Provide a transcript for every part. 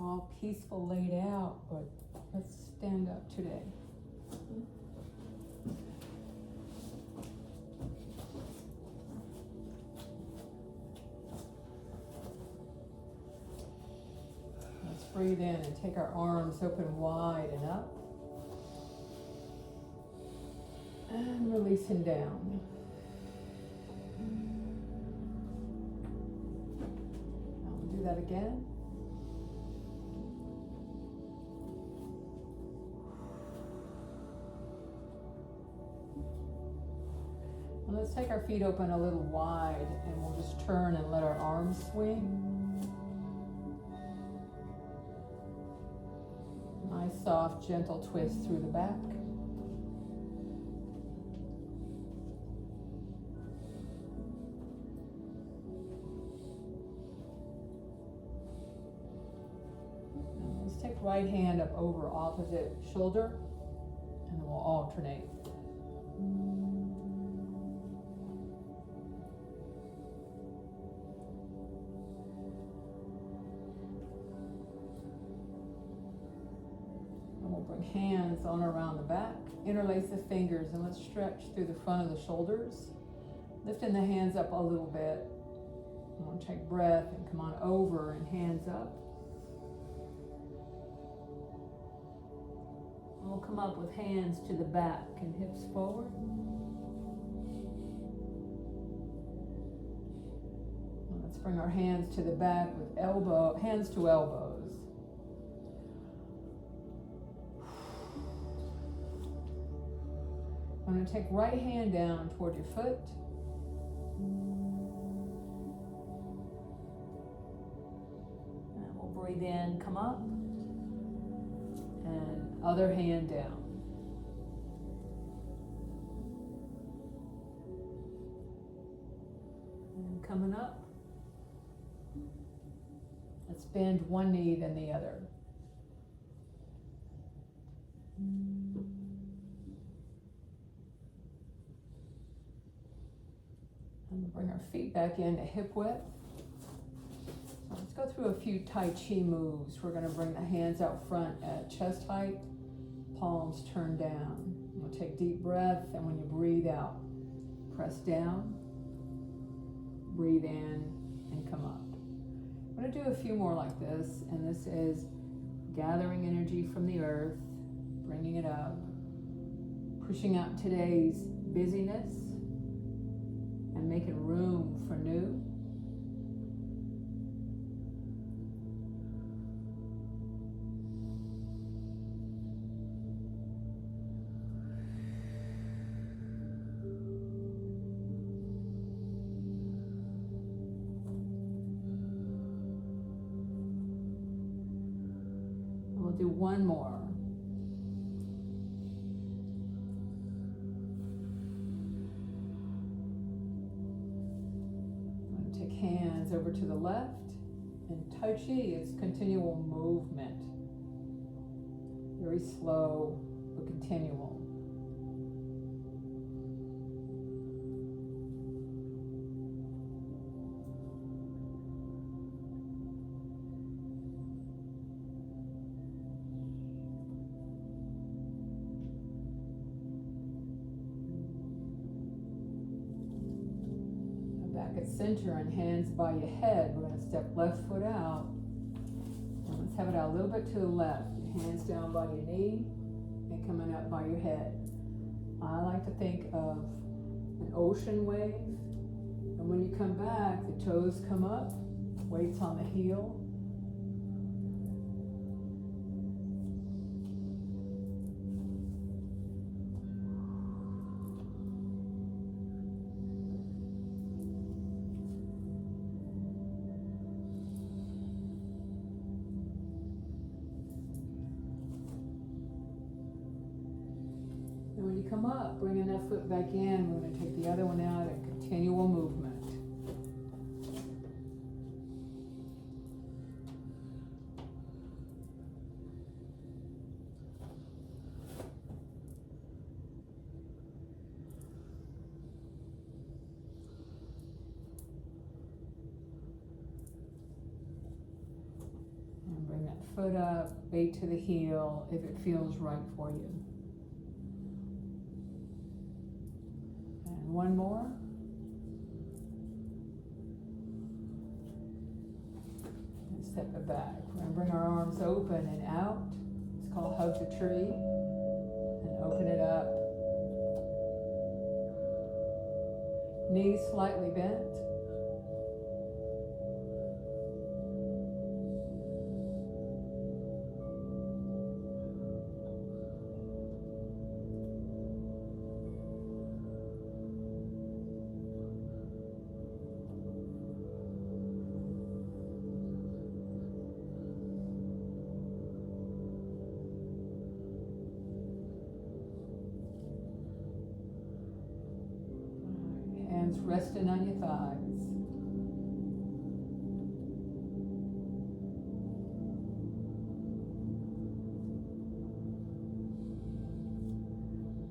all peaceful laid out, but let's stand up today. Let's breathe in and take our arms open wide and up. And releasing down. Now we'll do that again. And let's take our feet open a little wide and we'll just turn and let our arms swing. Nice, soft, gentle twist through the back. And let's take right hand up over opposite shoulder and then we'll alternate. Bring hands on around the back, interlace the fingers, and let's stretch through the front of the shoulders. Lifting the hands up a little bit. I'm going to take breath and come on over and hands up. And we'll come up with hands to the back and hips forward. And let's bring our hands to the back with hands to elbows. I'm going to take right hand down toward your foot. And we'll breathe in, come up. And other hand down. And coming up. Let's bend one knee, then the other. And bring our feet back into hip width. So let's go through a few Tai Chi moves. We're going to bring the hands out front at chest height, palms turned down. We'll take deep breath, and when you breathe out, press down, breathe in, and come up. I'm going to do a few more like this, and this is gathering energy from the earth, bringing it up, pushing out today's busyness, and making room for new. We'll do one more. Hands over to the left, and Tai Chi is continual movement. Very slow, but continual. At center and hands by your head. We're going to step left foot out. And let's have it out a little bit to the left. Hands down by your knee and coming up by your head. I like to think of an ocean wave. And when you come back, the toes come up, weights on the heel. When you come up, bringing that foot back in, we're going to take the other one out and continual movement. And bring that foot up, weight to the heel if it feels right for you. And one more. And step it back. We're going to bring our arms open and out. It's called hug the tree. And open it up. Knees slightly bent. Hands resting on your thighs.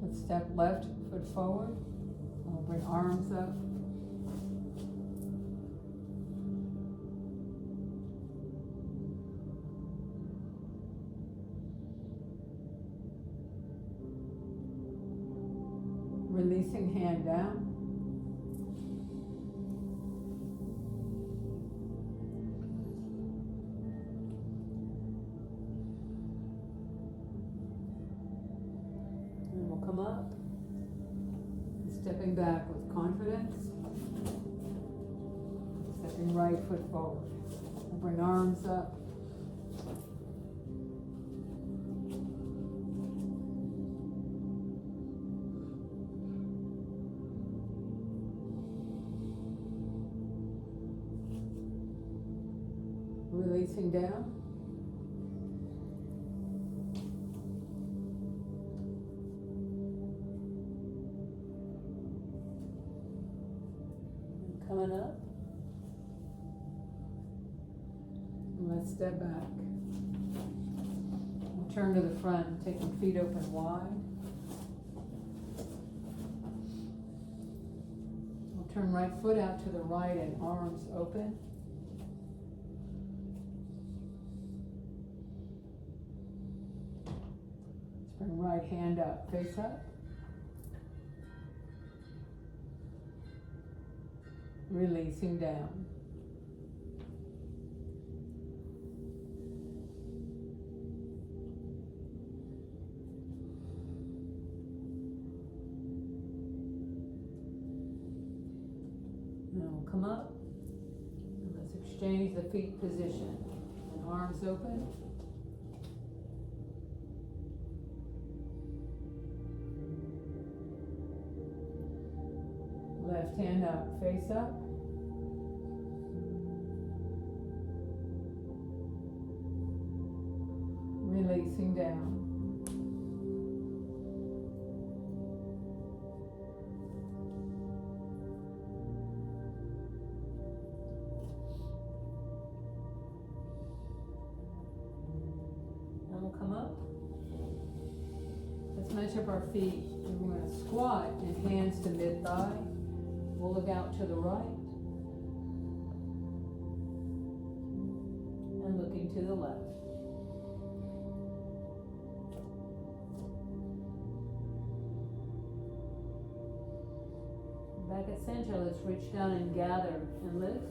Let's step left foot forward. We'll bring arms up. Releasing hand down. Come up, stepping back with confidence, stepping right foot forward. We'll bring arms up. Releasing down. Coming up. And let's step back. We'll turn to the front, taking feet open wide. We'll turn right foot out to the right and arms open. Let's bring right hand up, face up. Releasing down. Now we'll come up and let's exchange the feet position. And arms open. Left hand up, face up. Releasing down. Now we'll come up. Let's match up our feet. And we're going to squat and hands to mid-thigh. We'll look out to the right and looking to the left. Back at center, let's reach down and gather and lift.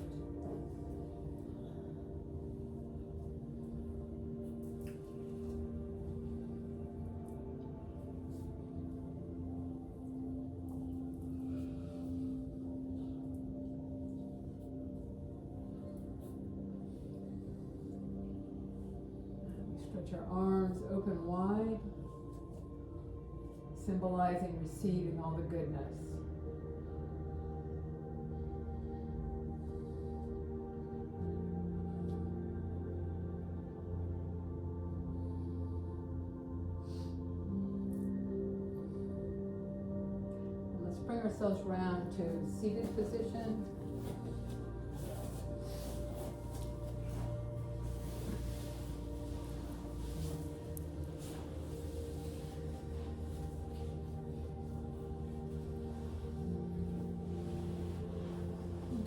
Stretch our arms open wide, symbolizing receiving all the goodness. Let's bring ourselves round to seated position.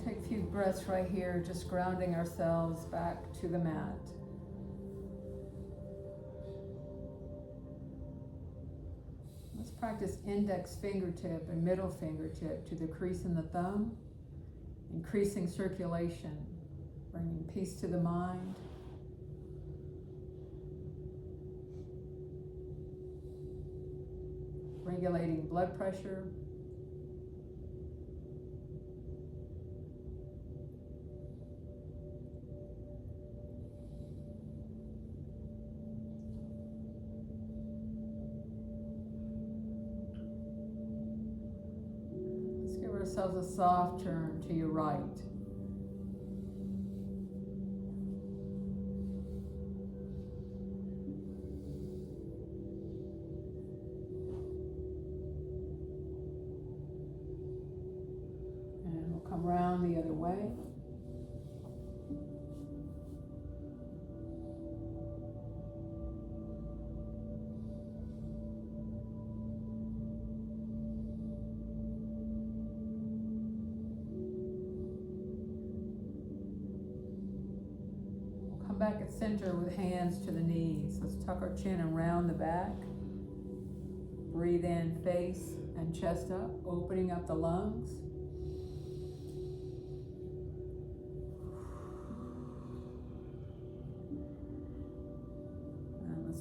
Take a few breaths right here, just grounding ourselves back to the mat. practice index fingertip and middle fingertip to the crease in the thumb, increasing circulation, bringing peace to the mind. Regulating blood pressure. Let's give ourselves a soft turn to your right. Come around the other way. We'll come back at center with hands to the knees. Let's tuck our chin around the back. Breathe in, face and chest up, opening up the lungs.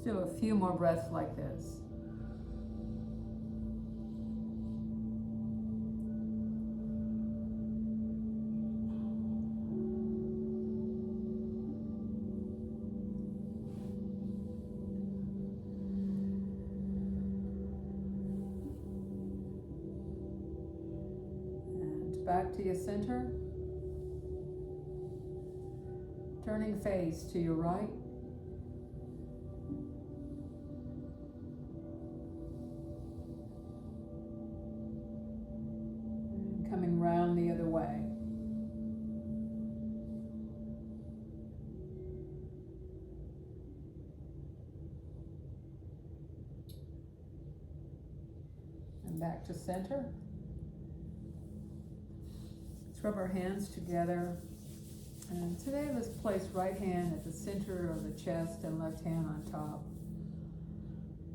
Do a few more breaths like this. And back to your center. Turning face to your right. Coming round the other way. And back to center. Let's rub our hands together. And today let's place right hand at the center of the chest and left hand on top.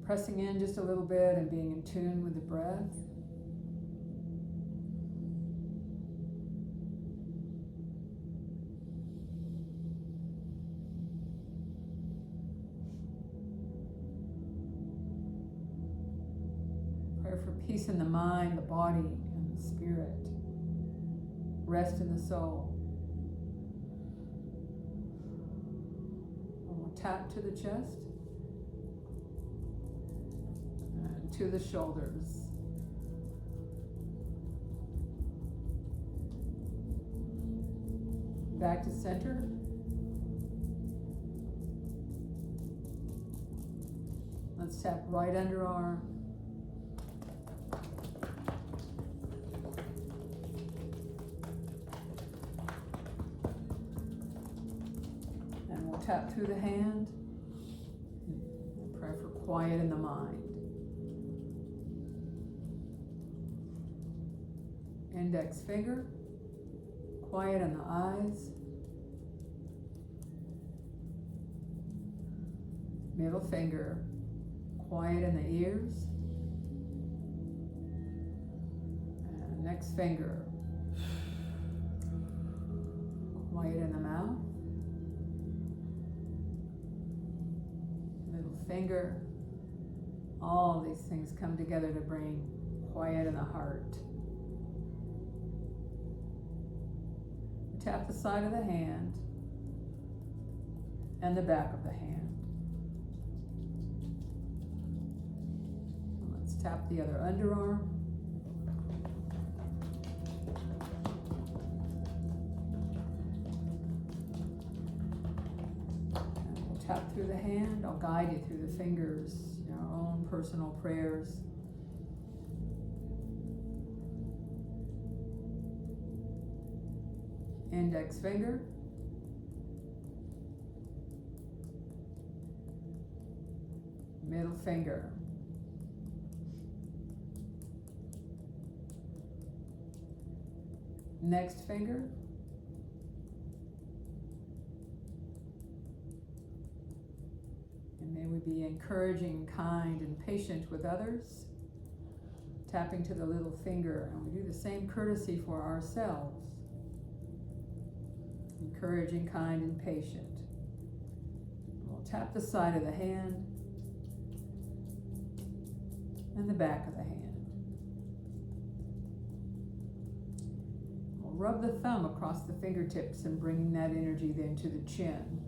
Pressing in just a little bit and being in tune with the breath. For peace in the mind, the body, and the spirit. Rest in the soul. And we'll tap to the chest and to the shoulders. Back to center. Let's tap right underarm. Tap through the hand. Pray for quiet in the mind. Index finger, quiet in the eyes. Middle finger, quiet in the ears. And next finger, quiet in the mouth. Finger. All these things come together to bring quiet in the heart. Tap the side of the hand and the back of the hand. Let's tap the other underarm. Tap through the hand. I'll guide you through the fingers, your own personal prayers. Index finger. Middle finger. Next finger. And may we be encouraging, kind, and patient with others. tapping to the little finger, and we do the same courtesy for ourselves. Encouraging, kind, and patient. We'll tap the side of the hand and the back of the hand. We'll rub the thumb across the fingertips and bringing that energy then to the chin.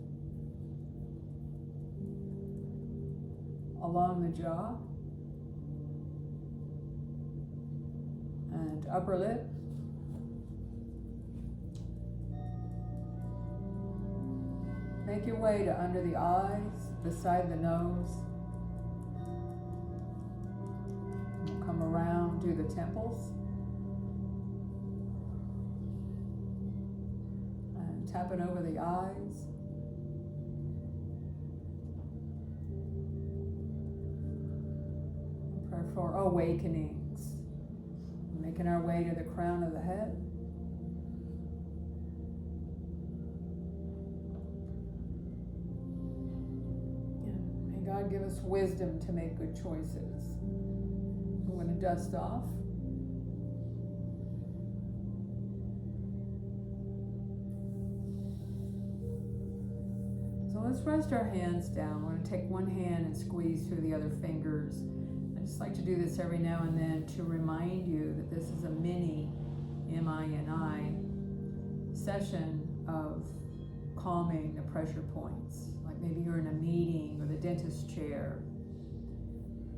Along the jaw and upper lip. Make your way to under the eyes, beside the nose. We'll come around to the temples. And tap it over the eyes. Prayer for awakenings. Making our way to the crown of the head. God give us wisdom to make good choices. We're going to dust off. So let's rest our hands down. We're going to take one hand and squeeze through the other fingers. I just like to do this every now and then to remind you that this is a mini M-I-N-I session of calming the pressure points. Maybe you're in a meeting or the dentist chair.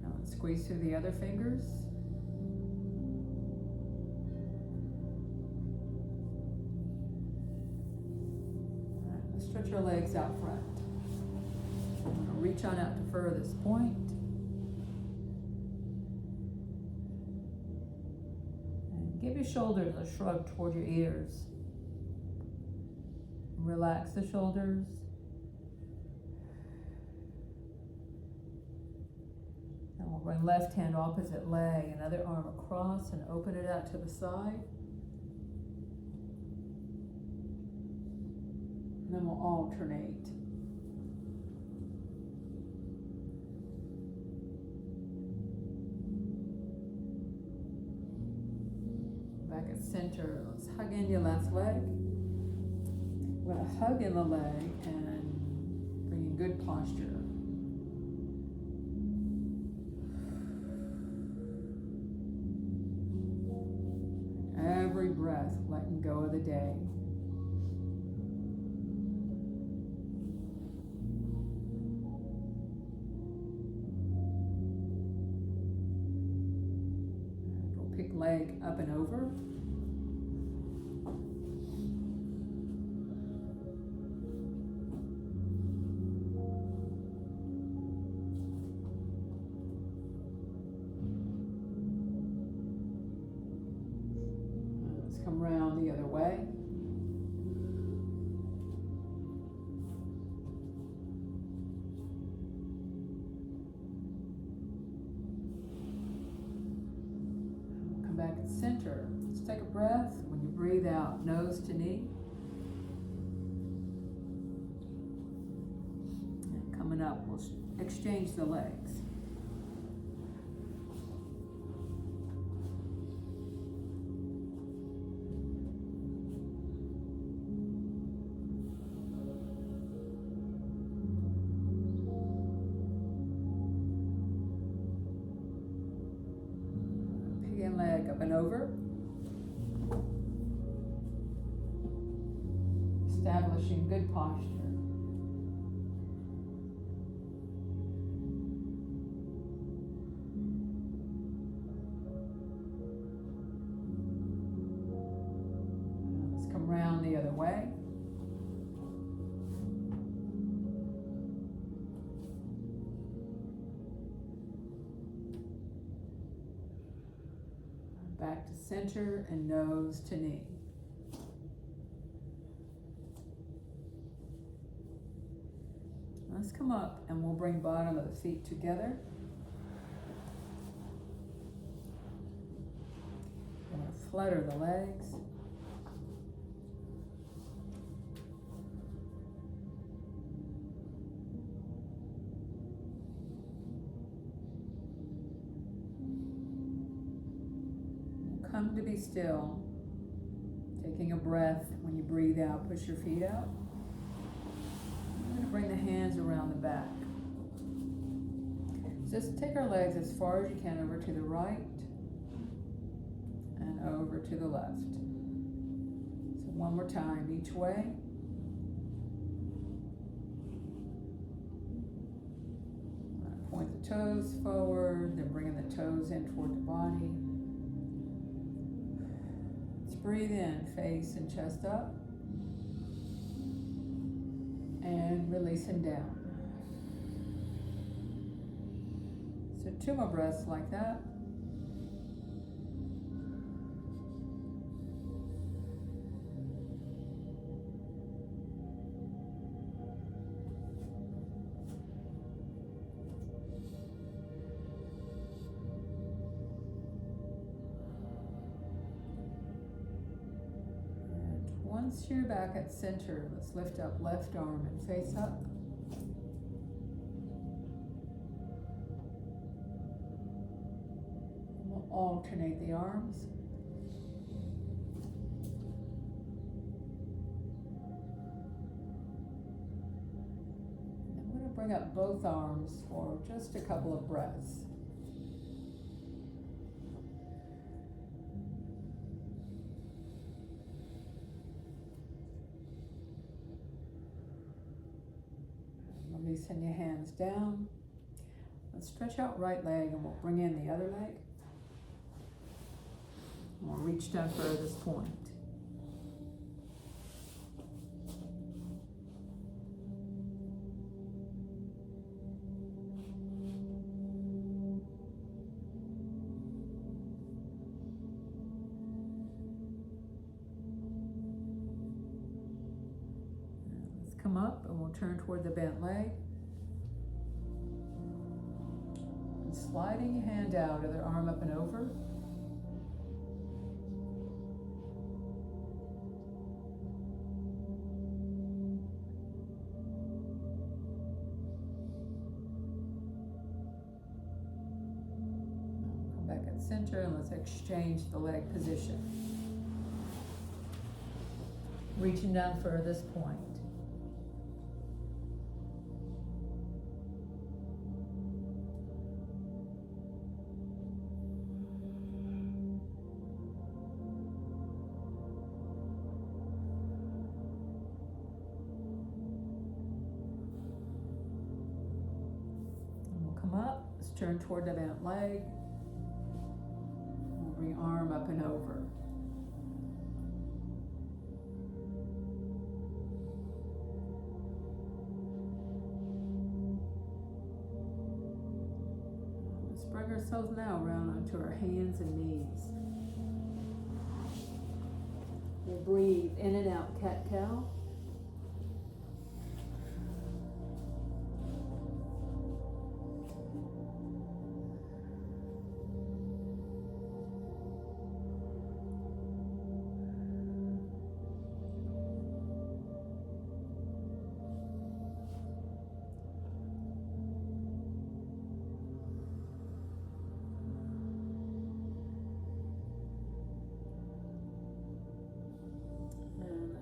Now let's squeeze through the other fingers. All right, let's stretch our legs out front. I'm going to reach on out to furthest point. And give your shoulders a shrug toward your ears. Relax the shoulders. We'll bring left hand opposite leg, another arm across, and open it out to the side. And then we'll alternate. Back at center, let's hug in your left leg. We're going to hug in the leg and bring in good posture. Every breath, letting go of the day. We'll pick leg up and over. Come around the other way. Come back at center. Let's take a breath. When you breathe out, nose to knee. And coming up, we'll exchange the legs. Leg up and over. Establishing good posture. Let's come round the other way. Back to center and nose to knee. Let's come up and we'll bring bottom of the feet together. We're going to flutter the legs. be still. Taking a breath. When you breathe out, push your feet out. We're going to bring the hands around the back. Just take our legs as far as you can over to the right and over to the left. So one more time, each way. Point the toes forward, then bringing the toes in toward the body. Let's breathe in, face and chest up. And releasing down. So 2 more breaths like that. And once you're back at center, let's lift up left arm and face up. Alternate the arms. I'm going to bring up both arms for just a couple of breaths. Releasing your hands down. Let's stretch out right leg and we'll bring in the other leg. We'll reach down furthest point. Let's come up and we'll turn toward the bent leg. And sliding your hand out, other arm up and over. Center, and let's exchange the leg position. Reaching down furthest point. And we'll come up, let's turn toward the bent leg. Bring arm up and over. Let's bring ourselves now around onto our hands and knees. We'll breathe in and out, cat-cow.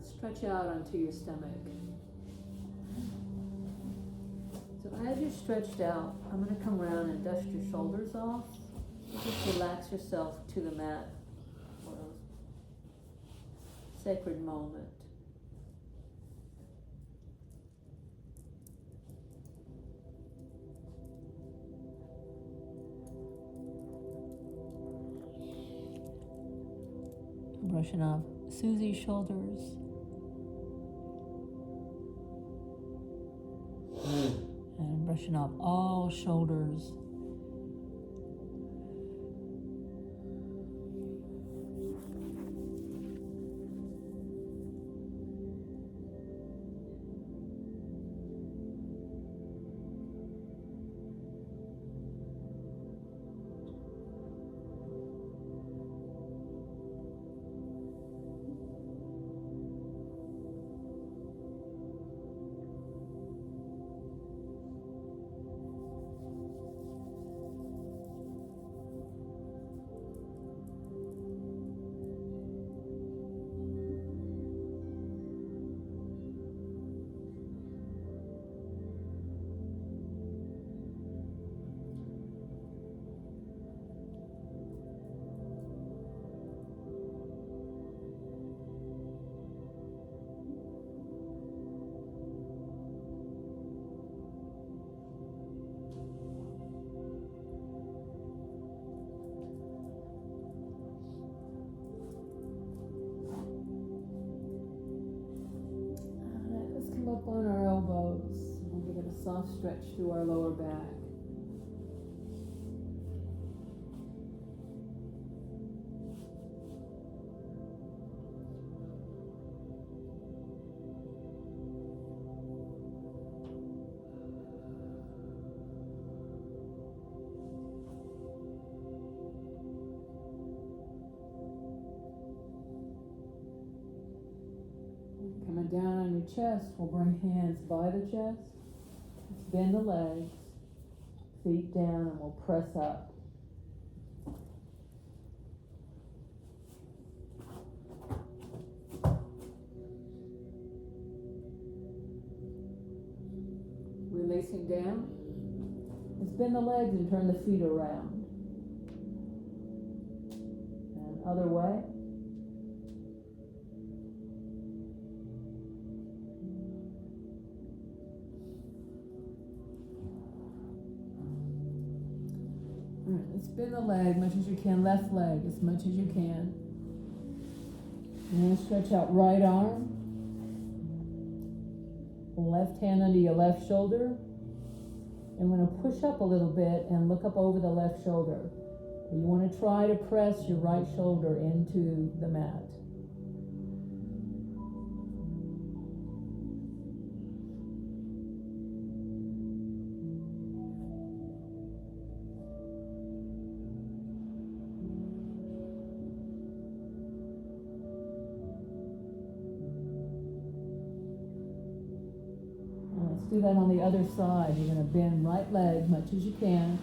Stretch out onto your stomach. So as you're stretched out, I'm going to come around and dust your shoulders off. Just relax yourself to the mat for a sacred moment. Brushing off Susie's shoulders. And brushing off all shoulders. on our elbows. We'll give it a soft stretch through our lower back. Coming down on your chest, we'll bring hands by the chest. Let's bend the legs, feet down, and we'll press up. Releasing down. Let's bend the legs and turn the feet around. And other way. Let's bend the leg as much as you can, left leg as much as you can. And then stretch out right arm. Left hand under your left shoulder. And we're going to push up a little bit and look up over the left shoulder. You want to try to press your right shoulder into the mat. Do that on the other side. You're going to bend right leg as much as you can.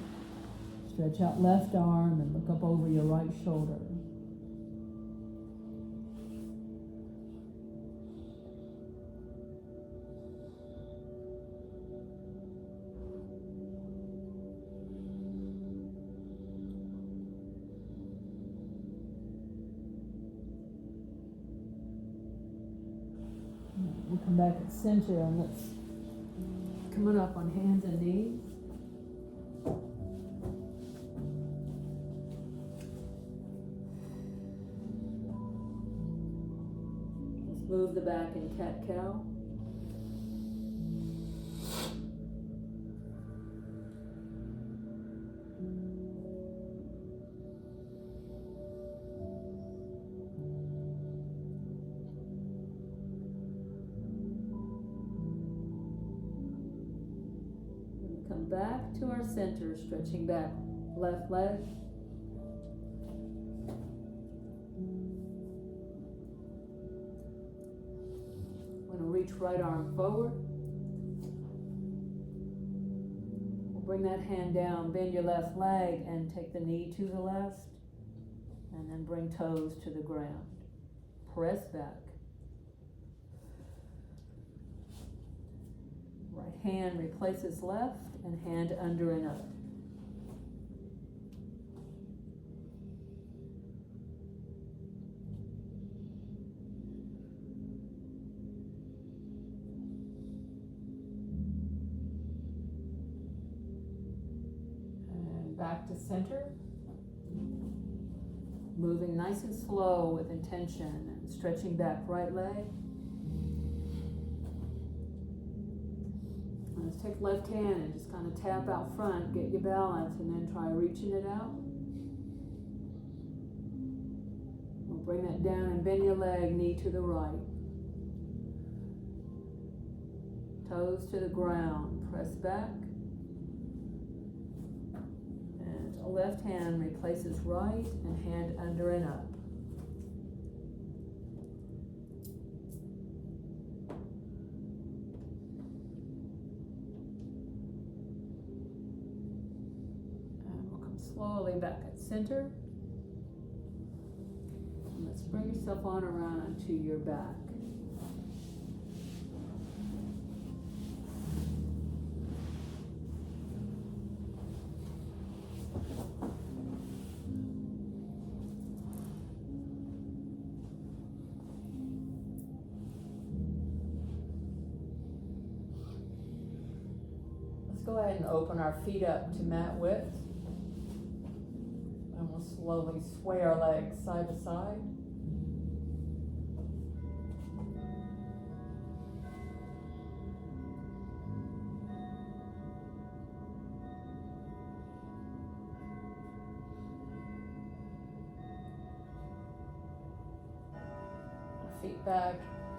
Stretch out left arm and look up over your right shoulder. We'll come back at center and let's coming up on hands and knees. Let's move the back in cat-cow. Back to our center, stretching back left leg. We're going to reach right arm forward. We'll bring that hand down, bend your left leg and take the knee to the left, and then bring toes to the ground. Press back. Right hand replaces left and hand under and up. And back to center. Moving nice and slow with intention and stretching back right leg. Let's take left hand and just kind of tap out front, get your balance, and then try reaching it out. We'll bring that down and bend your leg, knee to the right. Toes to the ground, press back. And left hand replaces right and hand under and up. Slowly back at center. And let's bring yourself on around onto your back. Let's go ahead and open our feet up to mat width. And we'll slowly sway our legs side to side. back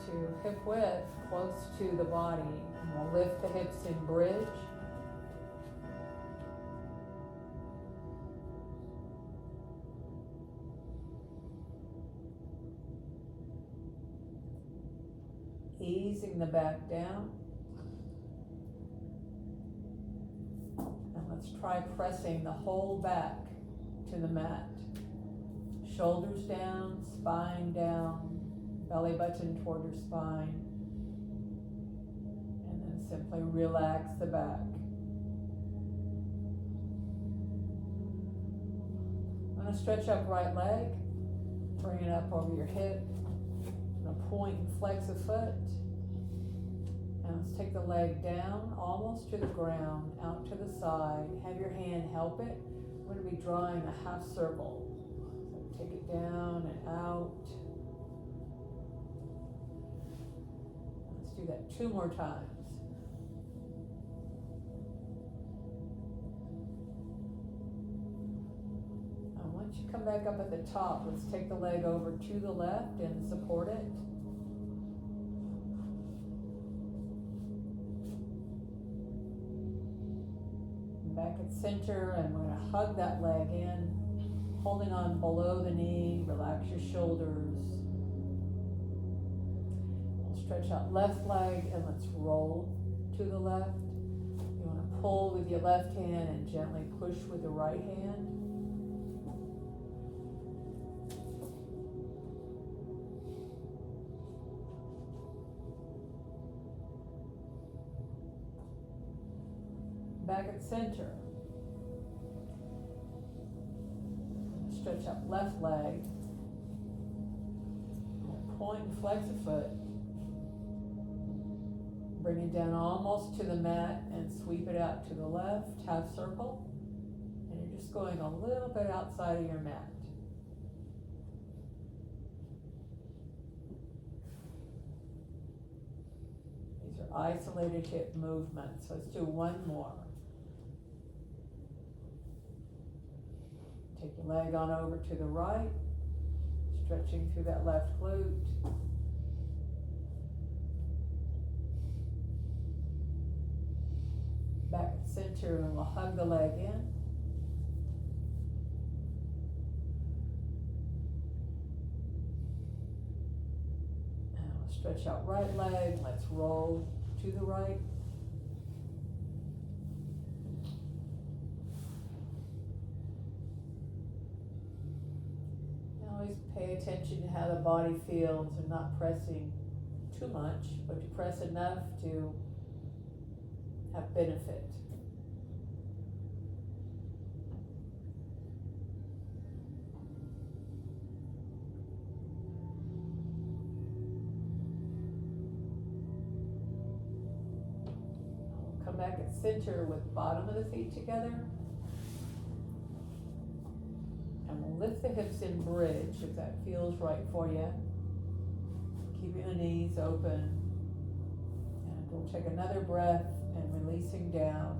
to hip width, close to the body. And we'll lift the hips in bridge. Easing the back down. And let's try pressing the whole back to the mat. Shoulders down, spine down, belly button toward your spine. And then simply relax the back. I'm going to stretch up right leg, bring it up over your hip. Point and flex a foot. And let's take the leg down almost to the ground, out to the side. Have your hand help it. We're going to be drawing a half circle. So take it down and out. Let's do that 2 more times. And once you come back up at the top, let's take the leg over to the left and support it. Back at center, and we're going to hug that leg in, holding on below the knee. Relax your shoulders. We'll stretch out left leg and let's roll to the left. You want to pull with your left hand and gently push with the right hand. Back at center. Stretch up left leg. Point and flex a foot. Bring it down almost to the mat and sweep it out to the left, half circle. And you're just going a little bit outside of your mat. These are isolated hip movements. So let's do 1 more. Take your leg on over to the right, stretching through that left glute. Back at center, and we'll hug the leg in. And we'll stretch out right leg. Let's roll to the right. Always pay attention to how the body feels and not pressing too much, but to press enough to have benefit. We'll come back at center with bottom of the feet together. And we'll lift the hips in bridge if that feels right for you. Keeping the knees open. And we'll take another breath and releasing down.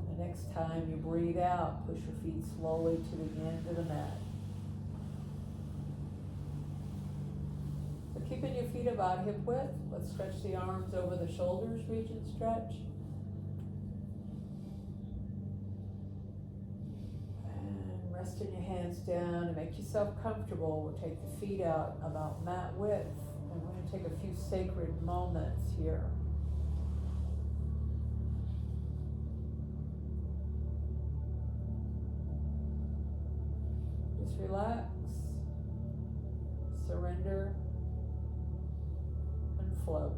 And the next time you breathe out, push your feet slowly to the end of the mat. So keeping your feet about hip width, let's stretch the arms over the shoulders, reach and stretch. Resting your hands down and make yourself comfortable. We'll take the feet out about mat width. And we're going to take a few sacred moments here. Just relax, surrender, and float.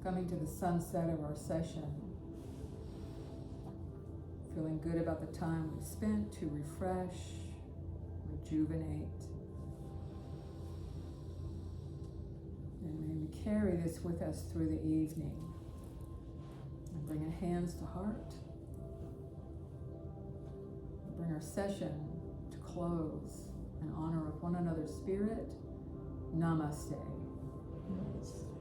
coming to the sunset of our session. Feeling good about the time we spent to refresh, rejuvenate. And may we carry this with us through the evening. And bring our hands to heart. And bring our session to close in honor of one another's spirit. Namaste. Namaste.